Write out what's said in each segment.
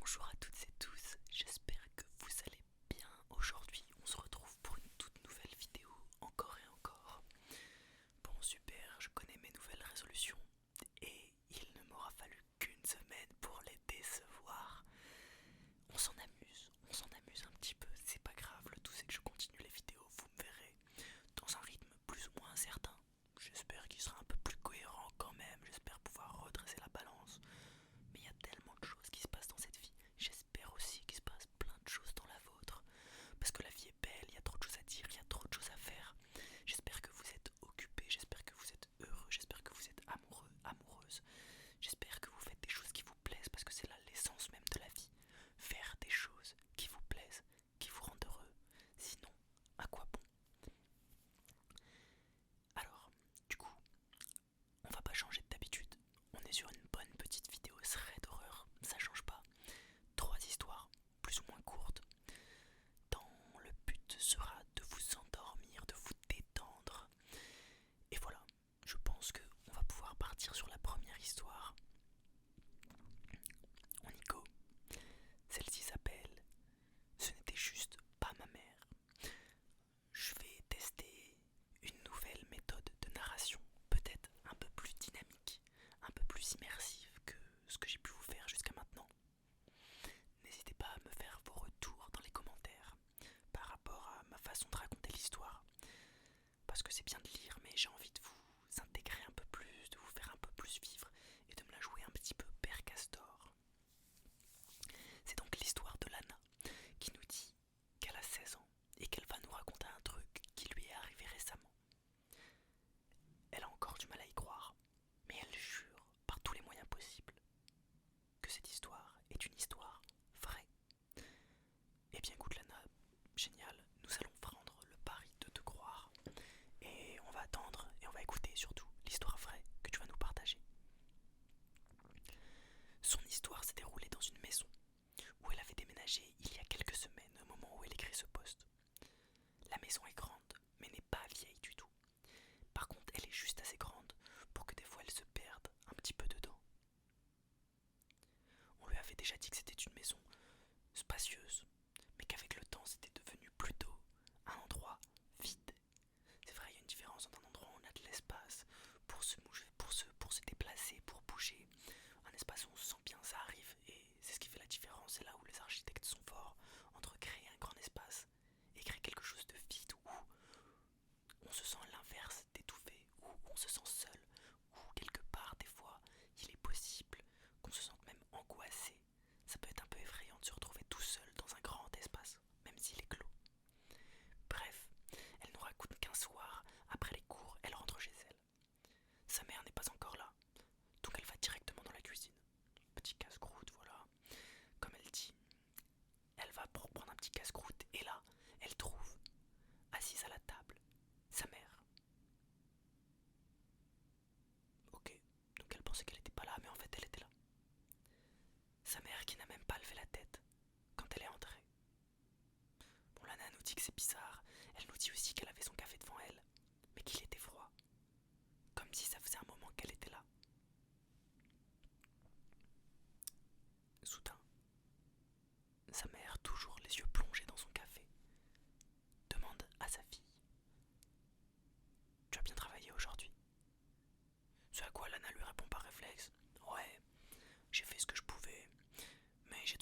Bonjour à toutes et tous, j'espère que vous allez bien. Aujourd'hui, on se retrouve pour une toute nouvelle vidéo, encore et encore. Bon, super, je connais mes nouvelles résolutions et il ne m'aura fallu qu'une semaine pour les décevoir. On s'en amuse un petit peu, c'est pas grave, le tout c'est que je continue les vidéos, vous me verrez, dans un rythme plus ou moins incertain. J'espère qu'il sera un peu plus cohérent quand même, j'espère pouvoir redresser la balance. Mais il y a tellement de choses qui se passent dans cette vie. J'espère aussi qu'il se passe plein de choses dans la vôtre. Parce que la vie est belle, il y a trop de choses à dire, il y a trop de choses à faire. J'espère que vous êtes occupés, j'espère que vous êtes heureux, j'espère que vous êtes amoureux, amoureuses. J'espère que vous faites des choses qui vous plaisent parce que c'est là l'essence même de la vie. Faire des choses qui vous plaisent, qui vous rendent heureux. Sinon, à quoi bon? Alors, du coup, on va pas changer d'habitude. On est sur une bonne petite vidéo thread d'horreur, ça change pas. Trois histoires, plus ou moins courtes, dont le but sera de vous endormir, de vous détendre. Et voilà, je pense qu'on va pouvoir partir sur la première histoire. On y go. Celle-ci s'appelle Ce n'était juste pas ma mère. Je vais tester une nouvelle méthode de narration, peut-être un peu plus dynamique, un peu plus immersive que ce que j'ai pu vous faire jusqu'à maintenant. N'hésitez pas à me faire vos retours dans les commentaires par rapport à ma façon de raconter l'histoire. Parce que c'est bien de lire, mais j'ai envie de vous intégrer un peu plus, de vous faire un peu plus vivre et de me la jouer un petit peu Père Castor. C'est donc l'histoire de Lana qui nous dit qu'elle a 16 ans et qu'elle va nous raconter un truc qui lui est arrivé récemment. Elle a encore du mal à y croire, mais elle jure par tous les moyens possibles que cette histoire est une histoire vraie. Eh bien écoute Lana, génial, nous allons prendre le pari de te croire et on va attendre et on va écouter surtout l'histoire vraie que tu vas nous partager. Son histoire s'est déroulée dans une maison où elle avait déménagé il y a quelques semaines au moment où elle écrit ce post. La maison est grande mais n'est pas vieille du tout. Par contre elle est juste assez grande pour que des fois elle se perde un petit peu dedans. On lui avait déjà dit que c'était une maison spacieuse, mais qu'avec le temps c'était devenu plutôt un endroit vide. C'est vrai, il y a une différence entre un endroit où on a de l'espace pour pour se déplacer, pour bouger, un espace où on se sent bien, ça arrive, et c'est ce qui fait la différence. C'est là où les architectes sont forts, entre créer un grand espace et créer quelque chose de vide où on se sent à l'inverse d'étouffer, où on se sent seul, où quelque part des fois il est possible qu'on se sente même angoissé. Ça peut être un peu effrayant de se retrouver tout seul dans un grand espace, même s'il est clos. Bref, elle nous raconte qu'un soir, après les cours, elle rentre chez elle. Sa mère n'est pas encore là, donc elle va directement dans la cuisine. Petit casse-croûte, voilà. Comme elle dit, elle va pour prendre un petit casse-croûte et là, elle trouve, assise à la table, sa mère. Ok, donc elle pensait qu'elle n'était pas là, mais en fait elle était là. Sa mère qui n'a même pas levé la tête quand elle est entrée. Bon, Lana nous dit que c'est bizarre. Elle nous dit aussi qu'elle avait son café devant elle, mais qu'il était froid. Comme si ça faisait un moment qu'elle était là. Soudain, sa mère, toujours les yeux plongés dans son café, demande à sa fille: Tu as bien travaillé aujourd'hui? Ce à quoi Lana lui répond par réflexe: Ouais, j'ai fait ce que je pouvais, mais j'ai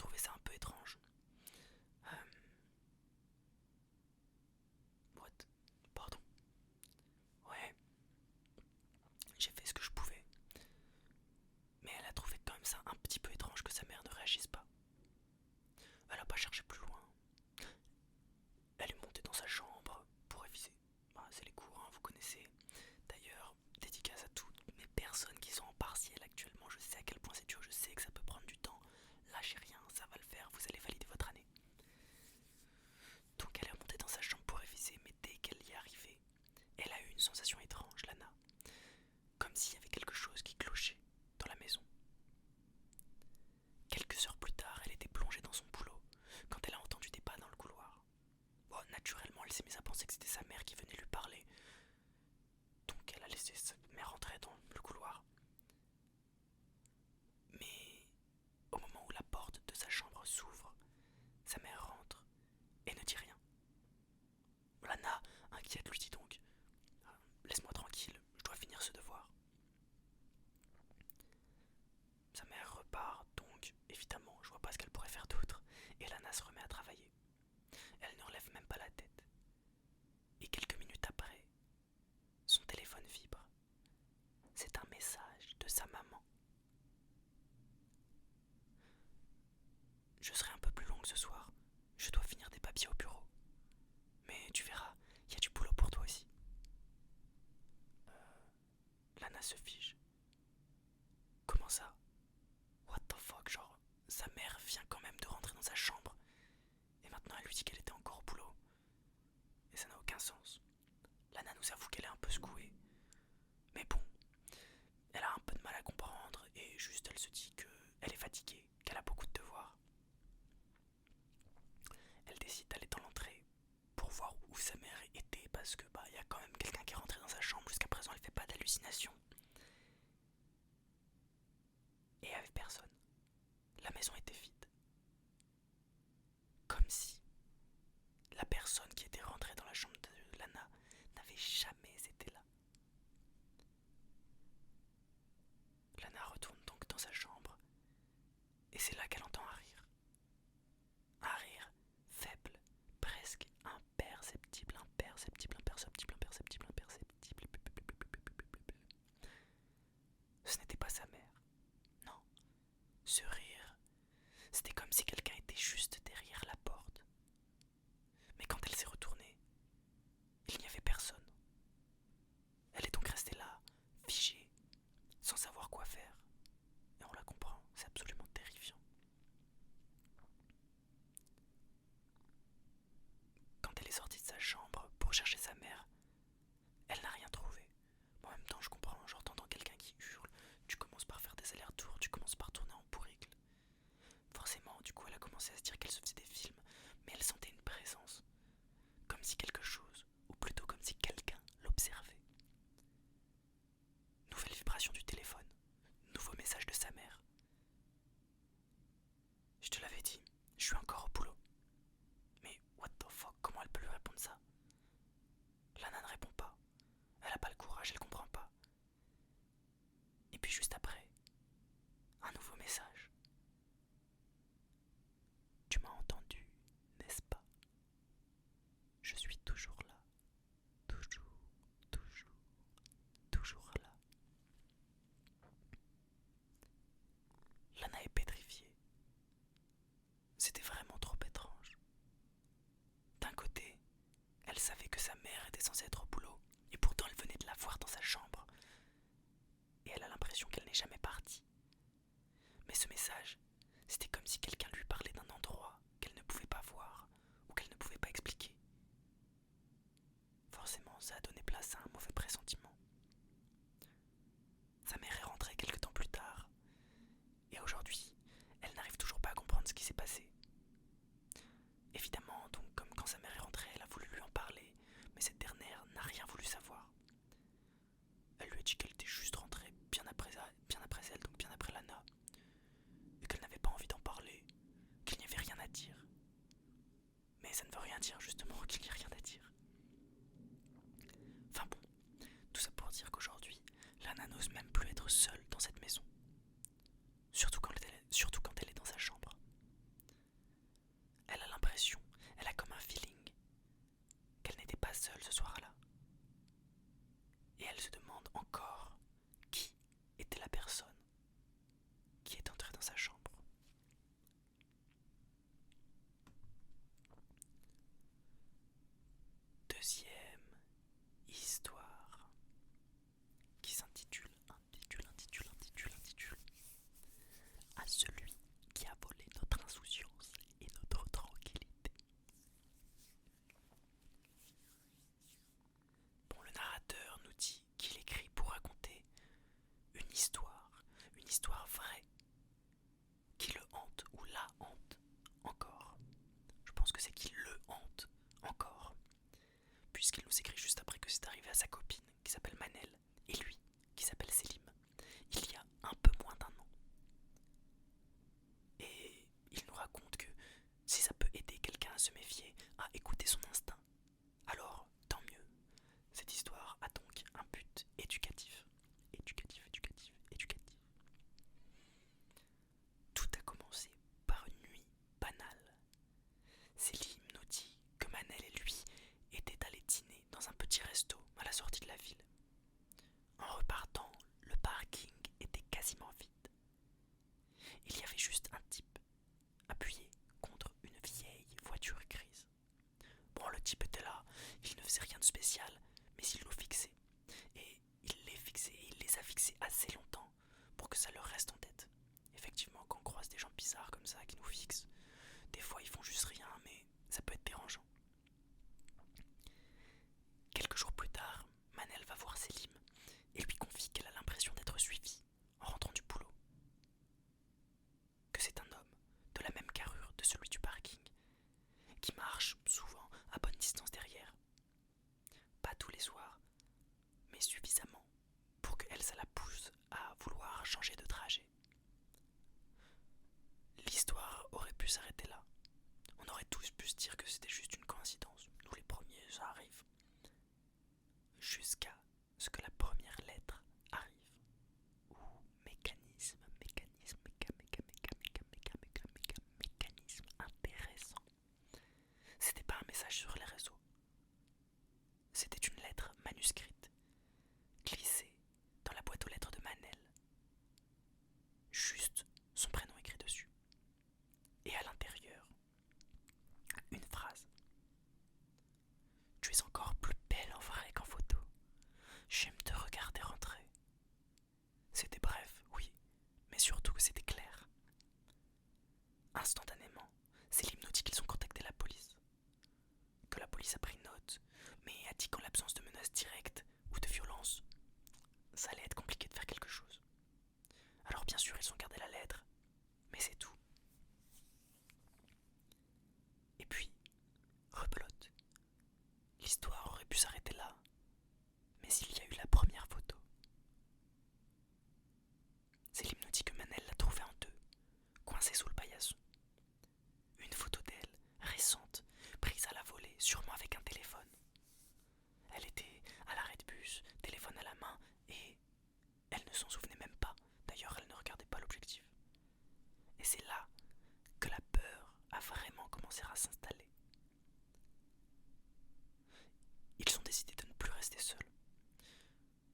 se remet à travailler. Elle ne relève même pas la tête. Et quelques minutes après, son téléphone vibre. C'est un message de sa maman. Je serai un peu plus longue ce soir. Je dois finir des papiers au bureau. Mais tu verras, il y a du boulot pour toi aussi. Lana se fige. Comment ça? What the fuck, genre, sa mère vient quand même de rentrer dans sa chambre. Et maintenant elle lui dit qu'elle était encore au boulot. Et ça n'a aucun sens. Lana nous avoue qu'elle est un peu secouée. Mais bon, elle a un peu de mal à comprendre et juste elle se dit qu'elle est fatiguée, qu'elle a beaucoup de devoirs. Elle décide d'aller dans l'entrée pour voir où sa mère était parce que y a quand même quelqu'un qui est rentré dans sa chambre. Jusqu'à présent elle fait pas d'hallucination. Et il n'y avait personne. La maison était vide. Comme si la personne qui était rentrée dans la chambre de Lana n'avait jamais été là. Lana retourne donc dans sa chambre et c'est là qu'elle entend un rire. Un rire faible, presque imperceptible, imperceptible, imperceptible, imperceptible, imperceptible. Ce n'était pas sa mère. Non. Ce rire, c'était comme si quelqu'un était juste derrière la porte. Mais quand elle s'est retournée, il n'y avait personne. Elle est donc restée là, figée, sans savoir quoi faire. Et on la comprend, c'est absolument terrifiant. Quand elle est sortie de sa chambre pour chercher sa mère, elle n'a rien trouvé. En même temps, je comprends, genre t'entends quelqu'un qui hurle, tu commences par faire des allers-retours, tu commences par tourner en bourricle. Forcément, du coup, elle a commencé à se dire qu'elle se faisait des films, mais elle sentait une présence. Comme si quelque chose, ou plutôt comme si quelqu'un l'observait. Nouvelle vibration du téléphone, nouveau message de sa mère. Je te l'avais dit, je suis encore au boulot. Mais what the fuck, comment elle peut lui répondre ça? Lana ne répond pas. Elle a pas le courage, elle comprend pas. Et puis juste après, un nouveau message. Tu m'as entendu, n'est-ce pas? Je suis toujours là. Toujours, toujours, toujours là. Lana est pétrifiée. C'était vraiment trop étrange. D'un côté, elle savait que sa mère était censée être au boulot, et pourtant elle venait de la voir dans sa chambre. Et elle a l'impression qu'elle n'est jamais partie. Mais ce message, c'était comme si quelqu'un lui parlait d'un endroit qu'elle ne pouvait pas voir, ou qu'elle ne pouvait pas expliquer. Forcément, ça a donné place à un mauvais pressentiment. Sa mère est rentrée quelque temps plus tard, et aujourd'hui, elle n'arrive toujours pas à comprendre ce qui s'est passé. Évidemment, donc, comme quand sa mère est rentrée, elle a voulu lui en parler, mais cette dernière n'a rien voulu savoir. Elle lui a dit qu'elle était juste rentrée bien après elle, donc bien après Lana, et qu'elle n'avait pas envie d'en parler, qu'il n'y avait rien à dire. Mais ça ne veut rien dire justement qu'il n'y ait rien à dire. Enfin bon, tout ça pour dire qu'aujourd'hui, Lana n'ose même plus être seule dans cette maison. Surtout quand elle est dans sa chambre. Elle a l'impression, elle a comme un feeling, qu'elle n'était pas seule ce soir-là. Et elle se demande encore qui était la personne qui est entrée dans sa chambre. Deuxième histoire qui s'intitule à celui qui a volé notre insouciance et notre tranquillité. Bon, le narrateur nous dit qu'il écrit pour raconter une histoire vraie, qui le hante ou la hante encore. Je pense que c'est qu'il le hante encore, puisqu'il nous écrit juste après que c'est arrivé à sa copine qui s'appelle Manel et lui qui s'appelle Selim, il y a un peu moins d'un an. Et il nous raconte que si ça peut aider quelqu'un à se méfier, à écouter son instinct, alors tant mieux. Cette histoire a donc un but éducatif. Éducatif. Tout a commencé par une nuit banale. celui du parking, qui marche souvent à bonne distance derrière. Pas tous les soirs, mais suffisamment pour que elle, ça la pousse à vouloir changer de trajet. L'histoire aurait pu s'arrêter là. On aurait tous pu se dire que c'était juste une coïncidence. Nous les premiers, ça arrive. Jusqu'à ce que la première lettre arrive. Ou mécanisme intéressant. C'était pas un message sur les réseaux. C'était une lettre manuscrite, glissée dans la boîte aux lettres de Manel. Juste son prénom écrit dessus. Et à l'intérieur, une phrase. Tu es encore plus belle en vrai qu'en photo. J'aime te regarder rentrer. C'était bref, oui, mais surtout c'était clair. Instantanément, Selim nous dit qu'ils ont contacté la police. Que la police a pris note, mais a dit qu'en l'absence de menaces directes ou de violence, ça allait être compliqué de faire quelque chose. Alors bien sûr, ils ont gardé la lettre, mais c'est tout. Et puis, rebelote. L'histoire aurait pu s'arrêter là, mais il y a eu la première photo. Selim nous dit que Manel l'a trouvée en deux, coincée sous le paillasson. Une photo d'elle, récente, prise à la volée, sûrement avec un téléphone. Elle était à l'arrêt de bus, téléphone à la main, et elle ne s'en souvenait même pas. D'ailleurs, elle ne regardait pas l'objectif. Et c'est là que la peur a vraiment commencé à s'installer. Ils ont décidé de ne plus rester seuls.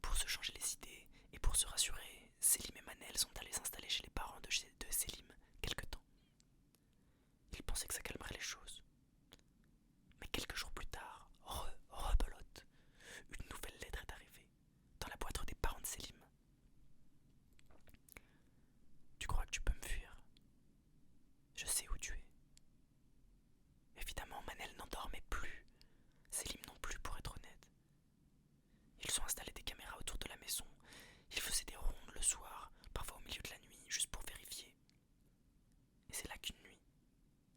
Pour se changer les idées et pour se rassurer, Selim et Manel sont allés s'installer chez les parents de Selim quelque temps. Ils pensaient que ça calmerait les choses. Mais quelques jours plus tard, rebelote, une nouvelle lettre est arrivée, dans la boîte des parents de Selim. Tu crois que tu peux me fuir? Je sais où tu es. Évidemment, Manel n'en dormait plus. Selim non plus, pour être honnête. Ils ont installé des caméras autour de la maison. Ils faisaient des rondes le soir, parfois au milieu de la nuit, juste pour vérifier. Et c'est là qu'une nuit,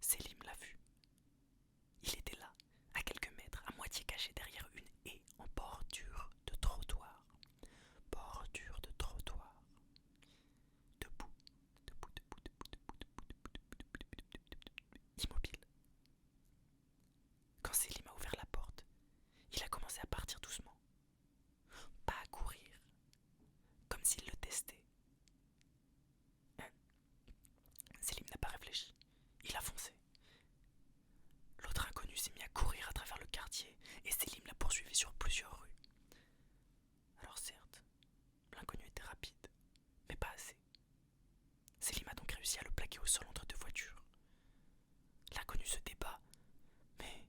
Selim l'a vu. Il était là, à quelques mètres, à moitié caché derrière une haie en bordure de trottoir. Bordure de trottoir. Debout, immobile. Quand Selim a ouvert la porte, il a commencé à partir doucement. Pas à courir, comme s'il le testait. Selim n'a pas réfléchi, il a foncé. L'autre inconnu s'est mis à courir à travers le quartier et Selim l'a poursuivi sur plusieurs rues. Alors certes, l'inconnu était rapide, mais pas assez. Selim a donc réussi à le plaquer au sol entre deux voitures. L'inconnu se débat, mais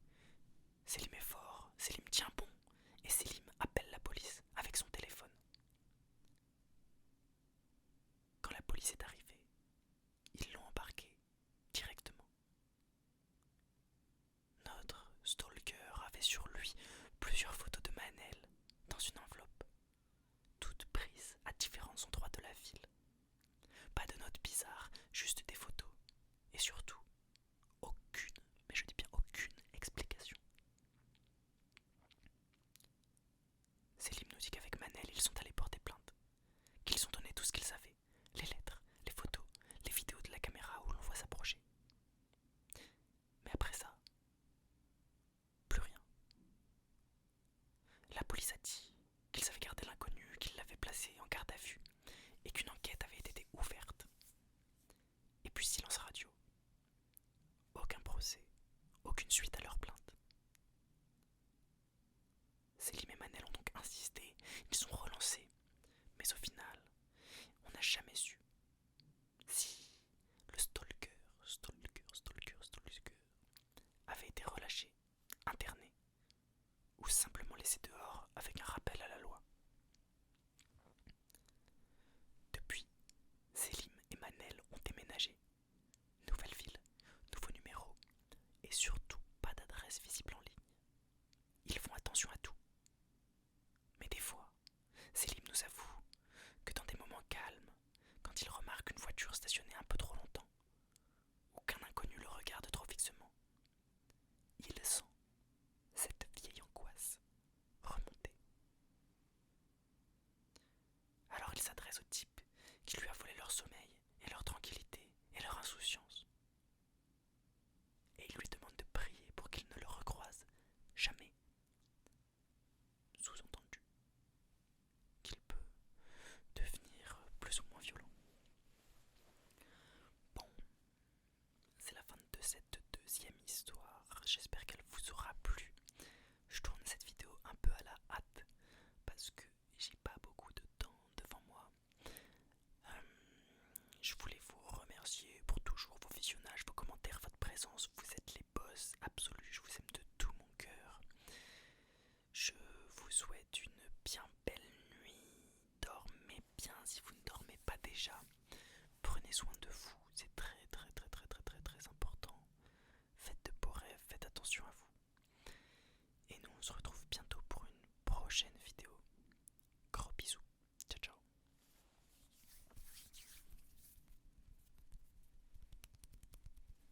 cette deuxième histoire. J'espère qu'elle vous aura plu.